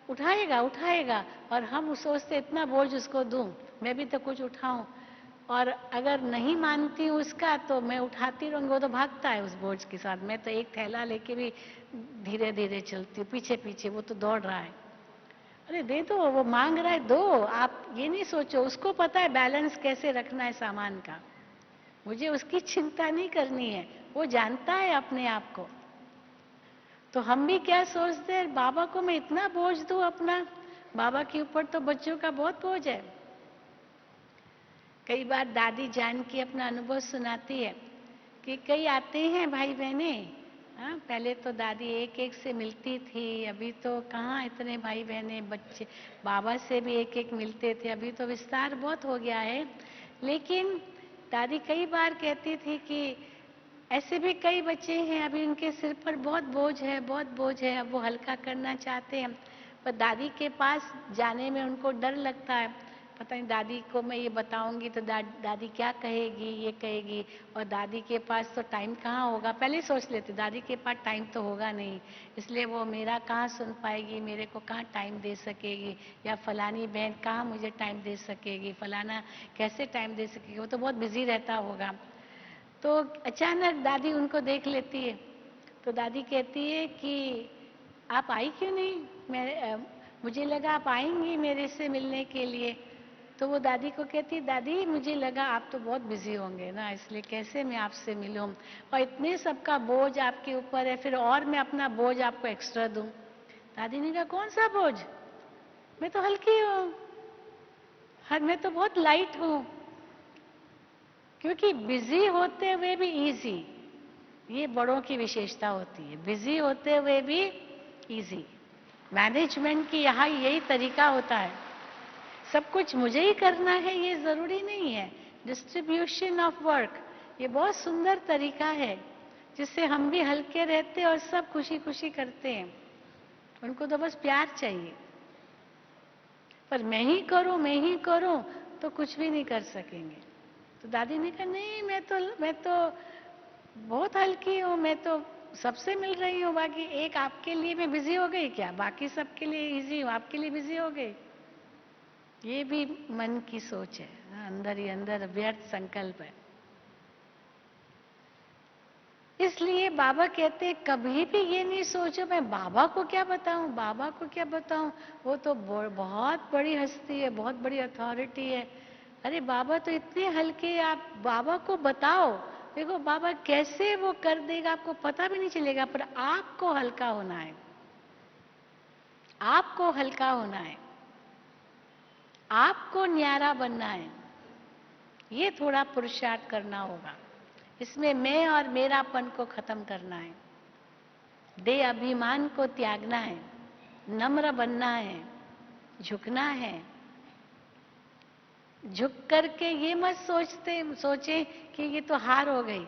A: उठाएगा उठाएगा। और हम सोचते इतना बोझ उसको दूं, मैं भी तो कुछ उठाऊं। और अगर नहीं मानती हूँ उसका तो मैं उठाती रहूंगी, वो तो भागता है उस बोझ के साथ, मैं तो एक थैला लेके भी धीरे धीरे चलती हूँ पीछे पीछे, वो तो दौड़ रहा है। अरे दे दो, वो मांग रहा है दो, आप ये नहीं सोचो, उसको पता है बैलेंस कैसे रखना है सामान का, मुझे उसकी चिंता नहीं करनी है, वो जानता है अपने आप को। तो हम भी क्या सोचते हैं, बाबा को मैं इतना बोझ दूं अपना, बाबा के ऊपर तो बच्चों का बहुत बोझ है। कई बार दादी जानकी अपना अनुभव सुनाती है कि कई आते हैं भाई बहने, हाँ पहले तो दादी एक एक से मिलती थी, अभी तो कहाँ इतने भाई बहने बच्चे, बाबा से भी एक एक मिलते थे, अभी तो विस्तार बहुत हो गया है। लेकिन दादी कई बार कहती थी कि ऐसे भी कई बच्चे हैं अभी उनके सिर पर बहुत बोझ है, बहुत बोझ है, अब वो हल्का करना चाहते हैं, पर दादी के पास जाने में उनको डर लगता है। पता नहीं दादी को मैं ये बताऊंगी तो दादी क्या कहेगी, ये कहेगी, और दादी के पास तो टाइम कहाँ होगा, पहले ही सोच लेते दादी के पास टाइम तो होगा नहीं, इसलिए वो मेरा कहाँ सुन पाएगी, मेरे को कहाँ टाइम दे सकेगी, या फलानी बहन कहाँ मुझे टाइम दे सकेगी, फलाना कैसे टाइम दे सकेगी, वो तो बहुत बिजी रहता होगा। तो अचानक दादी उनको देख लेती है, तो दादी कहती है कि आप आई क्यों नहीं, मुझे लगा आप आएंगी मेरे से मिलने के लिए। तो वो दादी को कहती, दादी मुझे लगा आप तो बहुत बिजी होंगे ना, इसलिए कैसे मैं आपसे मिलूं, और इतने सबका बोझ आपके ऊपर है, फिर और मैं अपना बोझ आपको एक्स्ट्रा दूं। दादी ने कहा कौन सा बोझ, मैं तो हल्की हूं, मैं तो बहुत लाइट हूं। क्योंकि बिजी होते हुए भी इजी, ये बड़ों की विशेषता होती है, बिजी होते हुए भी इजी। मैनेजमेंट की यहाँ यही तरीका होता है, सब कुछ मुझे ही करना है ये जरूरी नहीं है। डिस्ट्रीब्यूशन ऑफ वर्क, ये बहुत सुंदर तरीका है जिससे हम भी हल्के रहते हैं और सब खुशी खुशी करते हैं। उनको तो बस प्यार चाहिए, पर मैं ही करूं तो कुछ भी नहीं कर सकेंगे। तो दादी ने कहा नहीं, मैं तो बहुत हल्की हूँ मैं तो, सबसे मिल रही हूँ, बाकी एक आपके लिए मैं बिजी हो गई क्या? बाकी सबके लिए इजी हूँ, आपके लिए बिजी हो गई? ये भी मन की सोच है, अंदर ही अंदर व्यर्थ संकल्प है। इसलिए बाबा कहते हैं कभी भी ये नहीं सोचो मैं बाबा को क्या बताऊं, बाबा को क्या बताऊं, वो तो बहुत बड़ी हस्ती है, बहुत बड़ी अथॉरिटी है। अरे बाबा तो इतने हल्के हैं, आप बाबा को बताओ, देखो बाबा कैसे वो कर देगा, आपको पता भी नहीं चलेगा, पर आपको हल्का होना है, आपको हल्का होना है, आपको न्यारा बनना है। ये थोड़ा पुरुषार्थ करना होगा, इसमें मैं और मेरापन को खत्म करना है, दे अभिमान को त्यागना है, नम्र बनना है, झुकना है। झुक करके ये मत सोचे कि ये तो हार हो गई,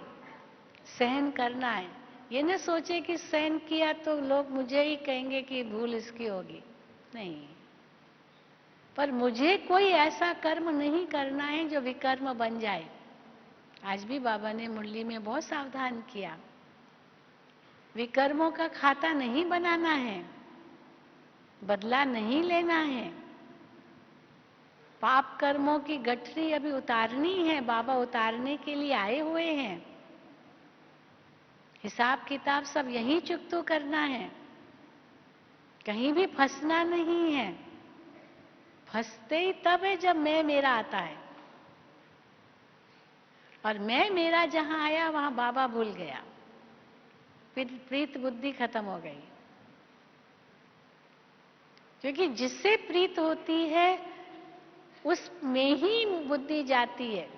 A: सहन करना है। ये न सोचे कि सहन किया तो लोग मुझे ही कहेंगे कि भूल इसकी होगी, नहीं। पर मुझे कोई ऐसा कर्म नहीं करना है जो विकर्म बन जाए। आज भी बाबा ने मुरली में बहुत सावधान किया, विकर्मों का खाता नहीं बनाना है, बदला नहीं लेना है, पाप कर्मों की गठरी अभी उतारनी है, बाबा उतारने के लिए आए हुए हैं। हिसाब किताब सब यहीं चुकतो करना है, कहीं भी फंसना नहीं है। फंसते ही तब है जब मैं मेरा आता है, और मैं मेरा जहां आया वहां बाबा भूल गया, फिर प्रीत बुद्धि खत्म हो गई। क्योंकि जिससे प्रीत होती है उसमें ही बुद्धि जाती है,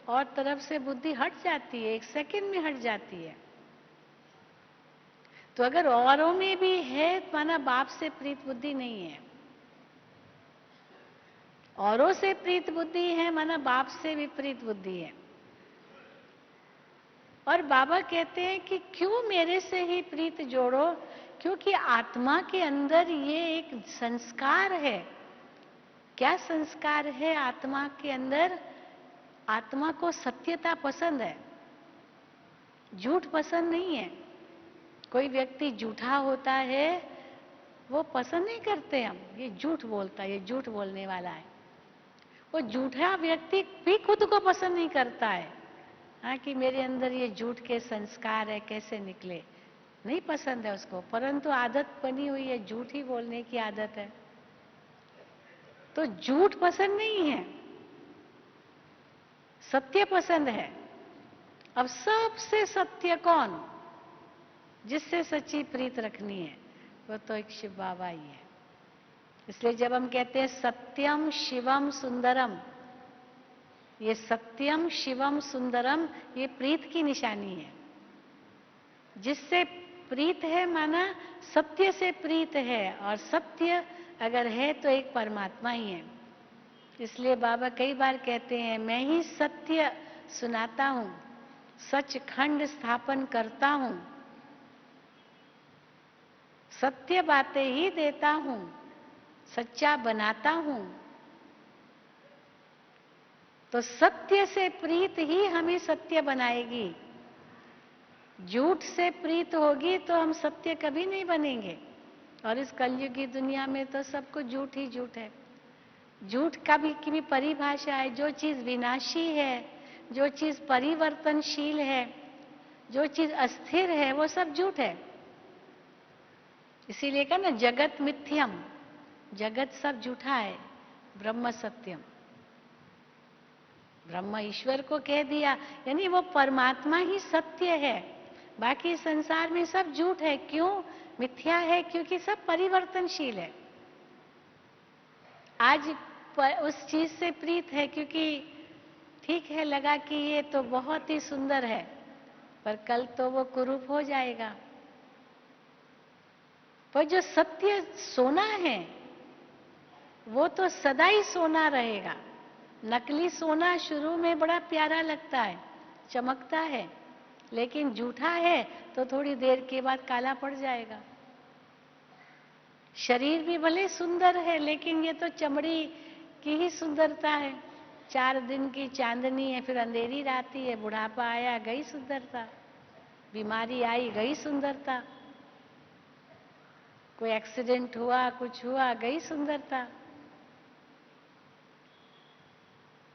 A: और तरफ से बुद्धि हट जाती है, एक सेकंड में हट जाती है। तो अगर औरों में भी है माना बाप से प्रीत बुद्धि नहीं है, औरों से प्रीत बुद्धि है माना बाप से विपरीत बुद्धि है। और बाबा कहते हैं कि क्यों मेरे से ही प्रीत जोड़ो, क्योंकि आत्मा के अंदर ये एक संस्कार है। क्या संस्कार है आत्मा के अंदर? आत्मा को सत्यता पसंद है, झूठ पसंद नहीं है। कोई व्यक्ति झूठा होता है वो पसंद नहीं करते हम, ये झूठ बोलता है, ये झूठ बोलने वाला है। वो झूठा व्यक्ति भी खुद को पसंद नहीं करता है, हाँ, कि मेरे अंदर ये झूठ के संस्कार है, कैसे निकले, नहीं पसंद है उसको। परंतु आदत बनी हुई है, झूठ ही बोलने की आदत है, तो झूठ पसंद नहीं है, सत्य पसंद है। अब सबसे सत्य कौन, जिससे सच्ची प्रीत रखनी है, वो तो एक शिव बाबा ही है। इसलिए जब हम कहते हैं सत्यम शिवम सुंदरम, ये सत्यम शिवम सुंदरम ये प्रीत की निशानी है। जिससे प्रीत है माना सत्य से प्रीत है, और सत्य अगर है तो एक परमात्मा ही है। इसलिए बाबा कई बार कहते हैं मैं ही सत्य सुनाता हूं, सचखंड स्थापन करता हूं, सत्य बातें ही देता हूं, सच्चा बनाता हूं। तो सत्य से प्रीत ही हमें सत्य बनाएगी। झूठ से प्रीत होगी तो हम सत्य कभी नहीं बनेंगे। और इस कलयुग की दुनिया में तो सब कुछ झूठ ही झूठ है। झूठ का भी की भी परिभाषा है, जो चीज विनाशी है, जो चीज परिवर्तनशील है, जो चीज अस्थिर है, वो सब झूठ है। इसीलिए कहा ना जगत मिथ्यम, जगत सब झूठा है, ब्रह्म सत्यम। ब्रह्म ईश्वर को कह दिया, यानी वो परमात्मा ही सत्य है, बाकी संसार में सब झूठ है। क्यों मिथ्या है? क्योंकि सब परिवर्तनशील है। आज उस चीज से प्रीत है क्योंकि ठीक है, लगा कि ये तो बहुत ही सुंदर है, पर कल तो वो कुरूप हो जाएगा। पर जो सत्य सोना है वो तो सदा ही सोना रहेगा। नकली सोना शुरू में बड़ा प्यारा लगता है, चमकता है, लेकिन झूठा है तो थोड़ी देर के बाद काला पड़ जाएगा। शरीर भी भले सुंदर है, लेकिन ये तो चमड़ी की ही सुंदरता है। 4 दिन की चांदनी है, फिर अंधेरी रात है, बुढ़ापा आया, गई सुंदरता। बीमारी आई, गई सुंदरता। कोई एक्सीडेंट हुआ, कुछ हुआ, गई सुंदरता।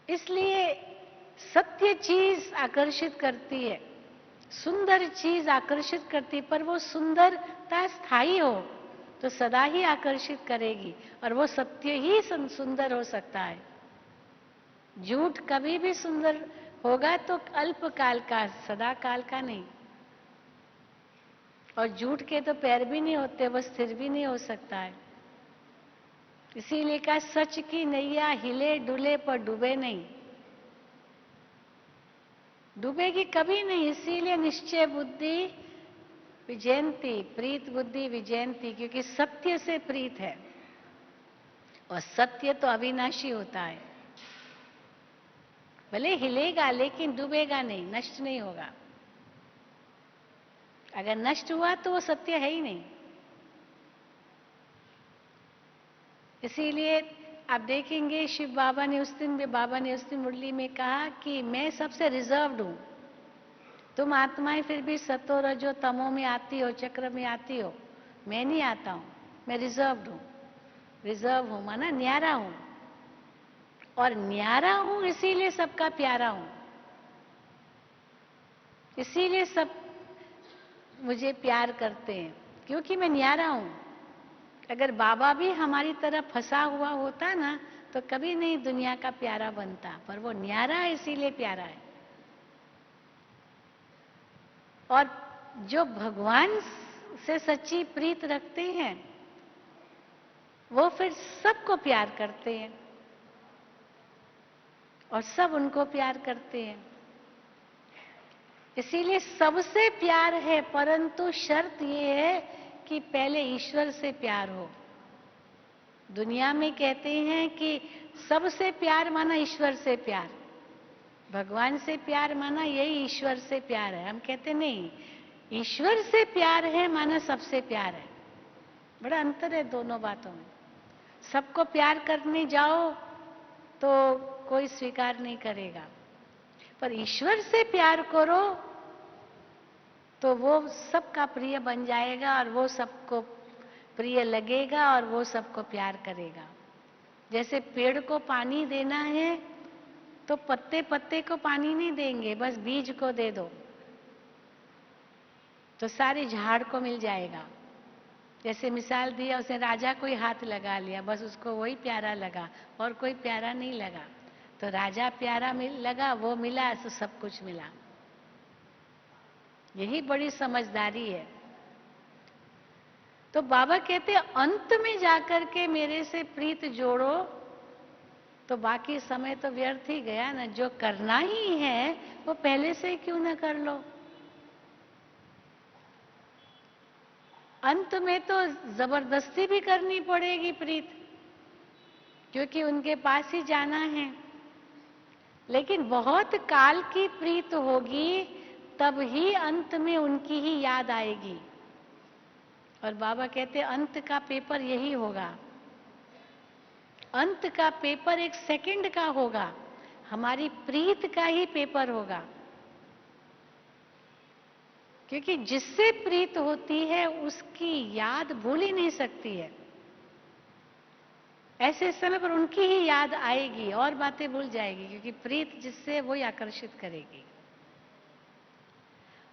A: इसलिए सत्य चीज आकर्षित करती है, सुंदर चीज आकर्षित करती है, पर वो सुंदरता स्थायी हो तो सदा ही आकर्षित करेगी, और वो सत्य ही सुंदर हो सकता है। झूठ कभी भी सुंदर होगा तो अल्पकाल का, सदा काल का नहीं। और झूठ के तो पैर भी नहीं होते, वो स्थिर भी नहीं हो सकता है। इसीलिए कहा सच की नैया हिले डुले पर डूबे नहीं, डूबेगी कभी नहीं। इसीलिए निश्चय बुद्धि विजयंती, प्रीत बुद्धि विजयंती, क्योंकि सत्य से प्रीत है, और सत्य तो अविनाशी होता है। भले हिलेगा लेकिन डूबेगा नहीं, नष्ट नहीं होगा। अगर नष्ट हुआ तो वो सत्य है ही नहीं। इसीलिए आप देखेंगे शिव बाबा ने उस दिन मुरली में कहा कि मैं सबसे रिजर्व्ड हूं। तुम आत्माएं फिर भी सतो रजो तमो में आती हो, चक्र में आती हो, मैं नहीं आता हूं, मैं रिजर्व्ड हूं। रिजर्व हूं माना न्यारा हूं, और न्यारा हूं इसीलिए सबका प्यारा हूं, इसीलिए सब मुझे प्यार करते हैं, क्योंकि मैं न्यारा हूं। अगर बाबा भी हमारी तरह फंसा हुआ होता ना तो कभी नहीं दुनिया का प्यारा बनता, पर वो न्यारा है इसीलिए प्यारा है। और जो भगवान से सच्ची प्रीत रखते हैं वो फिर सबको प्यार करते हैं, और सब उनको प्यार करते हैं। इसीलिए सबसे प्यार है, परंतु शर्त ये है कि पहले ईश्वर से प्यार हो। दुनिया में कहते हैं कि सबसे प्यार माना ईश्वर से प्यार, भगवान से प्यार माना यही ईश्वर से प्यार है। हम कहते नहीं, ईश्वर से प्यार है माना सबसे प्यार है। बड़ा अंतर है दोनों बातों में। सबको प्यार करने जाओ तो कोई स्वीकार नहीं करेगा, पर ईश्वर से प्यार करो तो वो सबका प्रिय बन जाएगा, और वो सबको प्रिय लगेगा, और वो सबको प्यार करेगा। जैसे पेड़ को पानी देना है तो पत्ते पत्ते को पानी नहीं देंगे, बस बीज को दे दो तो सारे झाड़ को मिल जाएगा। जैसे मिसाल दिया, उसने राजा को ही हाथ लगा लिया, बस उसको वही प्यारा लगा और कोई प्यारा नहीं लगा, तो राजा प्यारा लगा, वो मिला तो सब कुछ मिला। यही बड़ी समझदारी है। तो बाबा कहते अंत में जाकर के मेरे से प्रीत जोड़ो तो बाकी समय तो व्यर्थ ही गया ना। जो करना ही है वो पहले से क्यों ना कर लो। अंत में तो जबरदस्ती भी करनी पड़ेगी प्रीत, क्योंकि उनके पास ही जाना है। लेकिन बहुत काल की प्रीत होगी तब ही अंत में उनकी ही याद आएगी। और बाबा कहते अंत का पेपर यही होगा। अंत का पेपर एक सेकंड का होगा, हमारी प्रीत का ही पेपर होगा। क्योंकि जिससे प्रीत होती है उसकी याद भूल ही नहीं सकती है। ऐसे समय पर उनकी ही याद आएगी और बातें भूल जाएगी, क्योंकि प्रीत जिससे वो ही आकर्षित करेगी।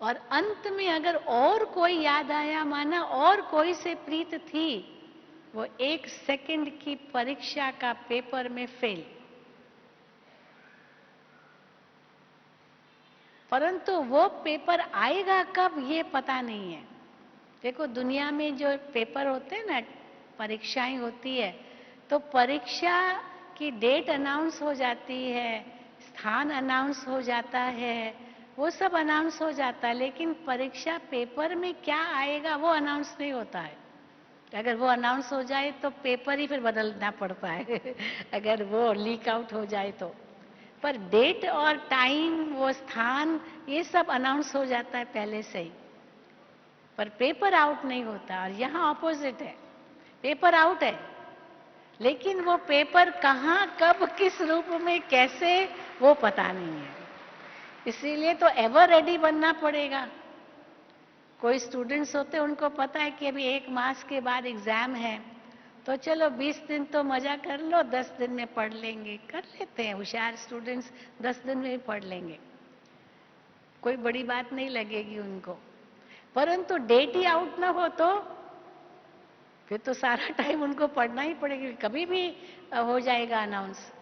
A: और अंत में अगर और कोई याद आया, माना और कोई से प्रीत थी, वो एक सेकंड की परीक्षा का पेपर में फेल। परंतु वो पेपर आएगा कब ये पता नहीं है। देखो दुनिया में जो पेपर होते हैं ना, परीक्षाएं होती है, तो परीक्षा की डेट अनाउंस हो जाती है, स्थान अनाउंस हो जाता है, वो सब अनाउंस हो जाता है, लेकिन परीक्षा पेपर में क्या आएगा वो अनाउंस नहीं होता है। अगर वो अनाउंस हो जाए तो पेपर ही फिर बदलना पड़ता है अगर वो लीक आउट हो जाए तो। पर डेट और टाइम, वो स्थान, ये सब अनाउंस हो जाता है पहले से ही, पर पेपर आउट नहीं होता। और यहाँ ऑपोजिट है, पेपर आउट है लेकिन वो पेपर कहाँ, कब, किस रूप में, कैसे, वो पता नहीं है। इसीलिए तो एवर रेडी बनना पड़ेगा। कोई स्टूडेंट्स होते हैं उनको पता है कि अभी 1 मास के बाद एग्जाम है, तो चलो 20 दिन तो मजा कर लो, 10 दिन में पढ़ लेंगे। कर लेते हैं होशियार स्टूडेंट्स, 10 दिन में ही पढ़ लेंगे, कोई बड़ी बात नहीं लगेगी उनको। परंतु डेट ही आउट ना हो तो फिर तो सारा टाइम उनको पढ़ना ही पड़ेगा, कभी भी हो जाएगा अनाउंस।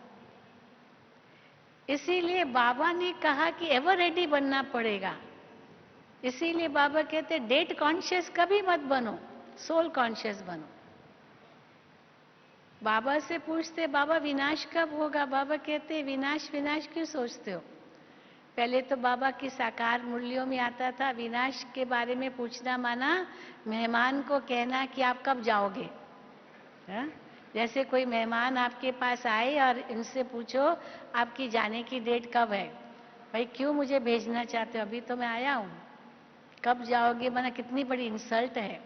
A: इसीलिए बाबा ने कहा कि एवर रेडी बनना पड़ेगा। इसीलिए बाबा कहते डेट कॉन्शियस कभी मत बनो, सोल कॉन्शियस बनो। बाबा से पूछते बाबा विनाश कब होगा? बाबा कहते विनाश विनाश क्यों सोचते हो? पहले तो बाबा की साकार मूल्यों में आता था विनाश के बारे में पूछना माना मेहमान को कहना कि आप कब जाओगे। हा? जैसे कोई मेहमान आपके पास आए और इनसे पूछो आपकी जाने की डेट कब है? भाई क्यों मुझे भेजना चाहते हो, अभी तो मैं आया हूं, कब जाओगे? माना कितनी बड़ी इंसल्ट है।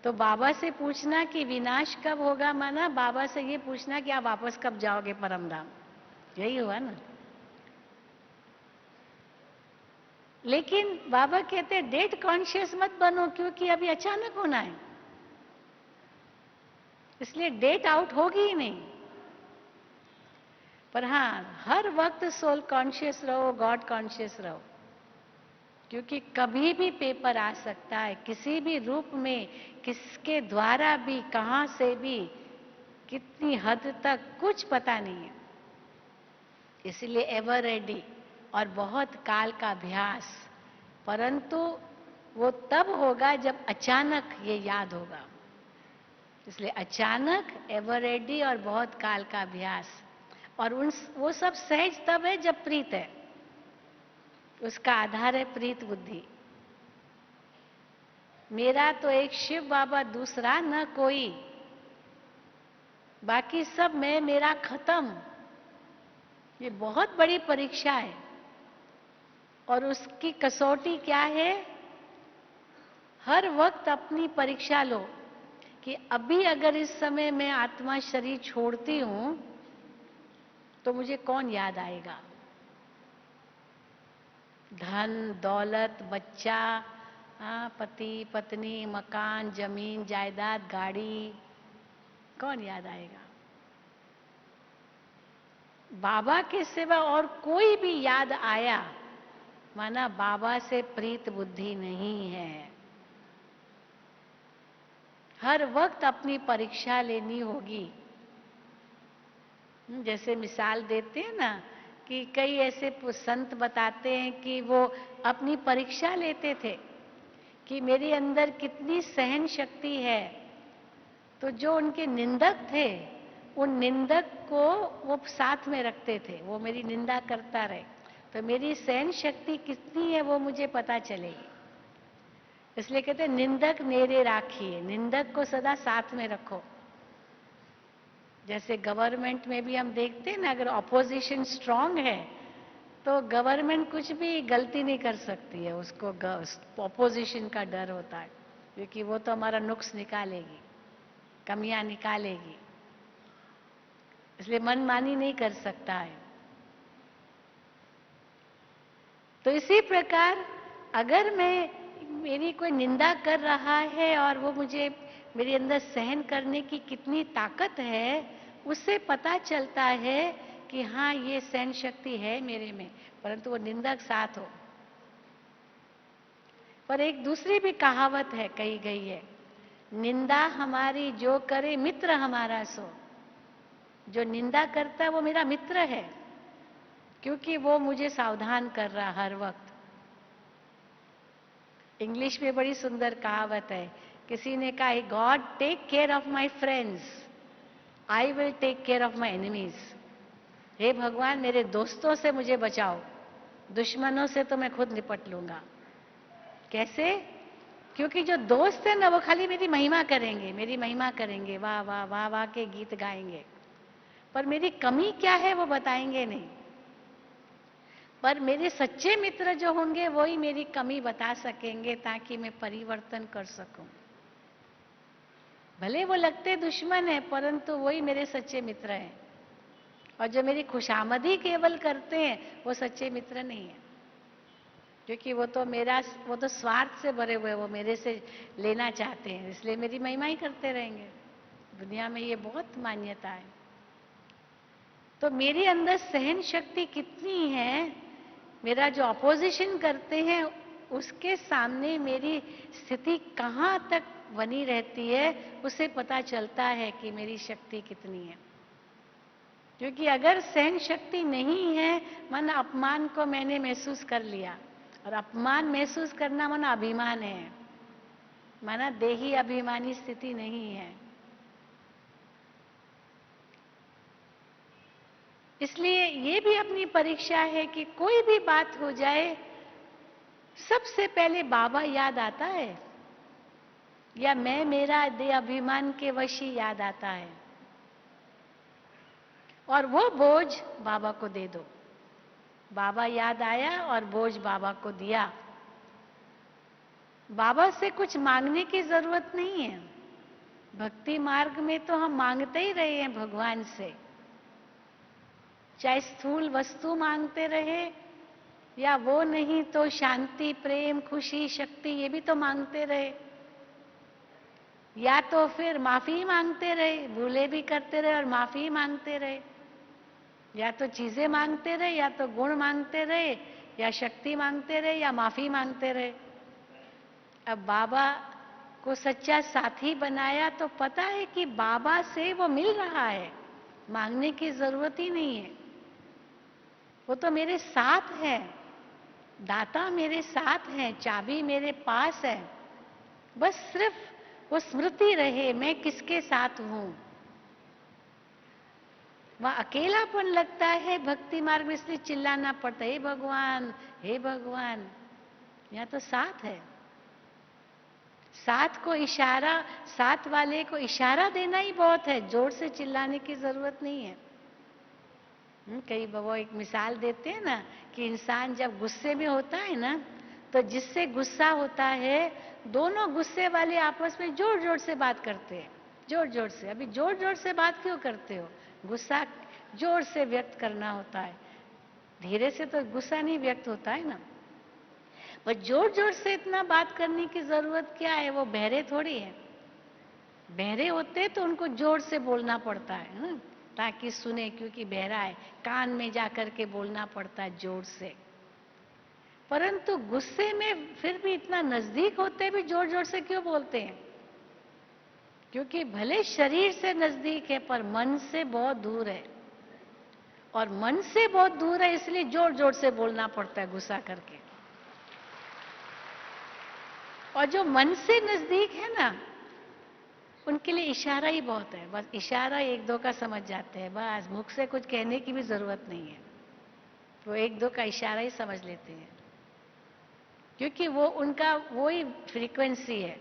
A: तो बाबा से पूछना कि विनाश कब होगा माना बाबा से ये पूछना कि आप वापस कब जाओगे परमधाम। यही हुआ ना। लेकिन बाबा कहते हैं डेट कॉन्शियस मत बनो, क्योंकि अभी अचानक होना है, इसलिए डेट आउट होगी ही नहीं। पर हाँ, हर वक्त सोल कॉन्शियस रहो, गॉड कॉन्शियस रहो, क्योंकि कभी भी पेपर आ सकता है, किसी भी रूप में, किसके द्वारा भी, कहां से भी, कितनी हद तक, कुछ पता नहीं है। इसलिए एवर रेडी और बहुत काल का अभ्यास। परंतु वो तब होगा जब अचानक ये याद होगा। इसलिए अचानक, एवर रेडी और बहुत काल का अभ्यास। और वो सब सहज तब है जब प्रीत है, उसका आधार है प्रीत बुद्धि। मेरा तो एक शिव बाबा, दूसरा न कोई, बाकी सब मैं मेरा खत्म। ये बहुत बड़ी परीक्षा है और उसकी कसौटी क्या है? हर वक्त अपनी परीक्षा लो कि अभी अगर इस समय मैं आत्मा शरीर छोड़ती हूं तो मुझे कौन याद आएगा? धन दौलत, बच्चा, पति पत्नी, मकान, जमीन जायदाद, गाड़ी, कौन याद आएगा? बाबा के सिवा और कोई भी याद आया माना बाबा से प्रीत बुद्धि नहीं है। हर वक्त अपनी परीक्षा लेनी होगी। जैसे मिसाल देते हैं ना कि कई ऐसे संत बताते हैं कि वो अपनी परीक्षा लेते थे कि मेरे अंदर कितनी सहन शक्ति है। तो जो उनके निंदक थे, उन निंदक को वो साथ में रखते थे, वो मेरी निंदा करता रहे तो मेरी सहन शक्ति कितनी है वो मुझे पता चलेगी। इसलिए कहते हैं निंदक नेरे राखिए, निंदक को सदा साथ में रखो। जैसे गवर्नमेंट में भी हम देखते हैं ना, अगर ऑपोजिशन स्ट्रांग है तो गवर्नमेंट कुछ भी गलती नहीं कर सकती है, उसको ऑपोजिशन का डर होता है, क्योंकि वो तो हमारा नुक्स निकालेगी, कमियां निकालेगी, इसलिए मनमानी नहीं कर सकता है। तो इसी प्रकार अगर मेरी कोई निंदा कर रहा है और वो मुझे, मेरे अंदर सहन करने की कितनी ताकत है, उससे पता चलता है कि हाँ ये सहन शक्ति है मेरे में, परंतु वो निंदक साथ हो। पर एक दूसरी भी कहावत है, कही गई है, निंदा हमारी जो करे मित्र हमारा सो। जो निंदा करता है वो मेरा मित्र है, क्योंकि वो मुझे सावधान कर रहा हर वक्त। इंग्लिश में बड़ी सुंदर कहावत है, किसी ने कहा, God take care of my friends, I will take care of my enemies. हे भगवान मेरे दोस्तों से मुझे बचाओ, दुश्मनों से तो मैं खुद निपट लूंगा। कैसे? क्योंकि जो दोस्त है ना वो खाली मेरी महिमा करेंगे, मेरी महिमा करेंगे, वाह वाह वाह वाह के गीत गाएंगे, पर मेरी कमी क्या है वो बताएंगे नहीं। पर मेरे सच्चे मित्र जो होंगे वो ही मेरी कमी बता सकेंगे ताकि मैं परिवर्तन कर सकूं। भले वो लगते दुश्मन है परंतु वही मेरे सच्चे मित्र हैं, और जो मेरी खुशामदी केवल करते हैं वो सच्चे मित्र नहीं है। क्योंकि वो तो स्वार्थ से भरे हुए, वो मेरे से लेना चाहते हैं, इसलिए मेरी महिमा ही करते रहेंगे। दुनिया में ये बहुत मान्यता है। तो मेरे अंदर सहन शक्ति कितनी है, मेरा जो अपोजिशन करते हैं उसके सामने मेरी स्थिति कहाँ तक बनी रहती है, उससे पता चलता है कि मेरी शक्ति कितनी है। क्योंकि अगर सहन शक्ति नहीं है, मन अपमान को मैंने महसूस कर लिया, और अपमान महसूस करना मन अभिमान है, माना देही अभिमानी स्थिति नहीं है। इसलिए ये भी अपनी परीक्षा है कि कोई भी बात हो जाए, सबसे पहले बाबा याद आता है या मैं मेरा दे अभिमान के वश ही याद आता है, और वो बोझ बाबा को दे दो। बाबा याद आया और बोझ बाबा को दिया। बाबा से कुछ मांगने की जरूरत नहीं है। भक्ति मार्ग में तो हम मांगते ही रहे हैं भगवान से, चाहे स्थूल वस्तु मांगते रहे या वो नहीं तो शांति, प्रेम, खुशी, शक्ति, ये भी तो मांगते रहे, या तो फिर माफी मांगते रहे, भूले भी करते रहे और माफी मांगते रहे, या तो चीजें मांगते रहे, या तो गुण मांगते रहे, या शक्ति मांगते रहे, या माफी मांगते रहे। अब बाबा को सच्चा साथी बनाया तो पता है कि बाबा से वो मिल रहा है, मांगने की जरूरत ही नहीं है। वो तो मेरे साथ है, दाता मेरे साथ है, चाबी मेरे पास है, बस सिर्फ वो स्मृति रहे मैं किसके साथ हूं। वह अकेलापन लगता है भक्ति मार्ग में, इसलिए चिल्लाना पड़ता है, हे भगवान, हे भगवान। यहां तो साथ है, साथ को इशारा, साथ वाले को इशारा देना ही बहुत है, जोर से चिल्लाने की जरूरत नहीं है। कई वो एक मिसाल देते हैं ना कि इंसान जब गुस्से में होता है ना, तो जिससे गुस्सा होता है, दोनों गुस्से वाले आपस में जोर जोर से बात करते हैं, जोर जोर से। अभी जोर जोर से बात क्यों करते हो? गुस्सा जोर से व्यक्त करना होता है, धीरे से तो गुस्सा नहीं व्यक्त होता है ना। पर जोर जोर से इतना बात करने की जरूरत क्या है? वो बहरे थोड़ी है। बहरे होते तो उनको जोर से बोलना पड़ता है ना, ताकि सुने, क्योंकि बहरा है, कान में जाकर के बोलना पड़ता है जोर से। परंतु गुस्से में फिर भी इतना नजदीक होते भी जोर जोर से क्यों बोलते हैं? क्योंकि भले शरीर से नजदीक है पर मन से बहुत दूर है, और मन से बहुत दूर है, इसलिए जोर जोर से बोलना पड़ता है गुस्सा करके। और जो मन से नजदीक है ना, उनके लिए इशारा ही बहुत है, बस इशारा एक दो का समझ जाते हैं, बस मुख से कुछ कहने की भी जरूरत नहीं है, वो एक दो का इशारा ही समझ लेते हैं, क्योंकि वो उनका वही फ्रीक्वेंसी है,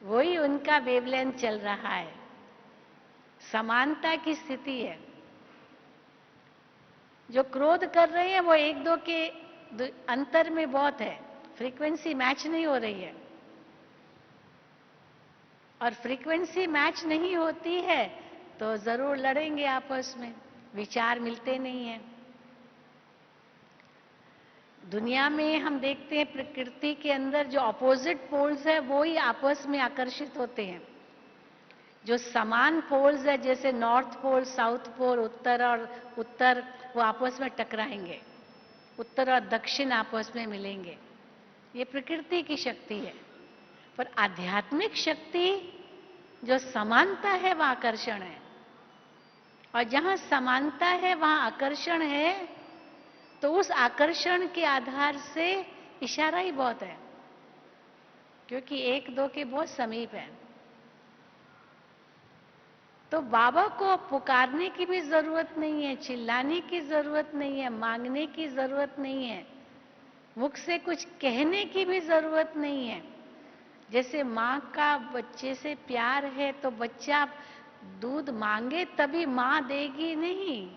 A: वही उनका वेवलेंथ चल रहा है, समानता की स्थिति है। जो क्रोध कर रहे हैं वो एक दो के अंतर में बहुत है, फ्रीक्वेंसी मैच नहीं हो रही है, और फ्रीक्वेंसी मैच नहीं होती है तो जरूर लड़ेंगे आपस में, विचार मिलते नहीं हैं। दुनिया में हम देखते हैं प्रकृति के अंदर जो अपोजिट पोल्स है वो ही आपस में आकर्षित होते हैं। जो समान पोल्स है, जैसे नॉर्थ पोल, साउथ पोल, उत्तर और उत्तर, वो आपस में टकराएंगे, उत्तर और दक्षिण आपस में मिलेंगे। ये प्रकृति की शक्ति है। पर आध्यात्मिक शक्ति जो समानता है वह आकर्षण है, और जहां समानता है वहां आकर्षण है, तो उस आकर्षण के आधार से इशारा ही बहुत है, क्योंकि एक दो के बहुत समीप है। तो बाबा को पुकारने की भी जरूरत नहीं है, चिल्लाने की जरूरत नहीं है, मांगने की जरूरत नहीं है, मुख से कुछ कहने की भी जरूरत नहीं है। जैसे माँ का बच्चे से प्यार है तो बच्चा दूध मांगे तभी माँ देगी नहीं।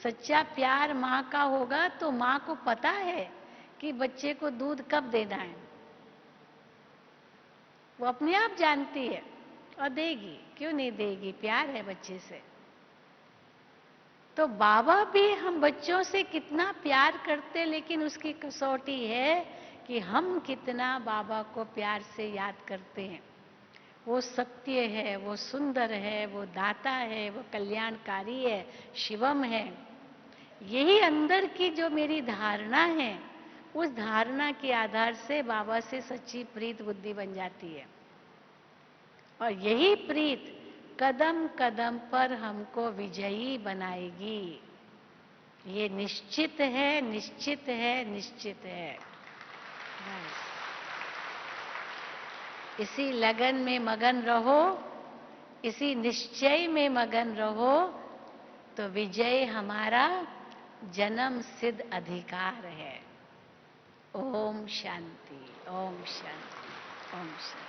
A: सच्चा प्यार माँ का होगा तो माँ को पता है कि बच्चे को दूध कब देना है, वो अपने आप जानती है और देगी, क्यों नहीं देगी, प्यार है बच्चे से। तो बाबा भी हम बच्चों से कितना प्यार करते, लेकिन उसकी कसौटी है कि हम कितना बाबा को प्यार से याद करते हैं। वो सत्य है, वो सुंदर है, वो दाता है, वो कल्याणकारी है, शिवम है। यही अंदर की जो मेरी धारणा है, उस धारणा के आधार से बाबा से सच्ची प्रीत बुद्धि बन जाती है। और यही प्रीत कदम कदम पर हमको विजयी बनाएगी। ये निश्चित है, निश्चित है, निश्चित है। इसी लगन में मगन रहो, इसी निश्चय में मगन रहो, तो विजय हमारा जन्म सिद्ध अधिकार है। ओम शांति, ओम शांति, ओम शांति।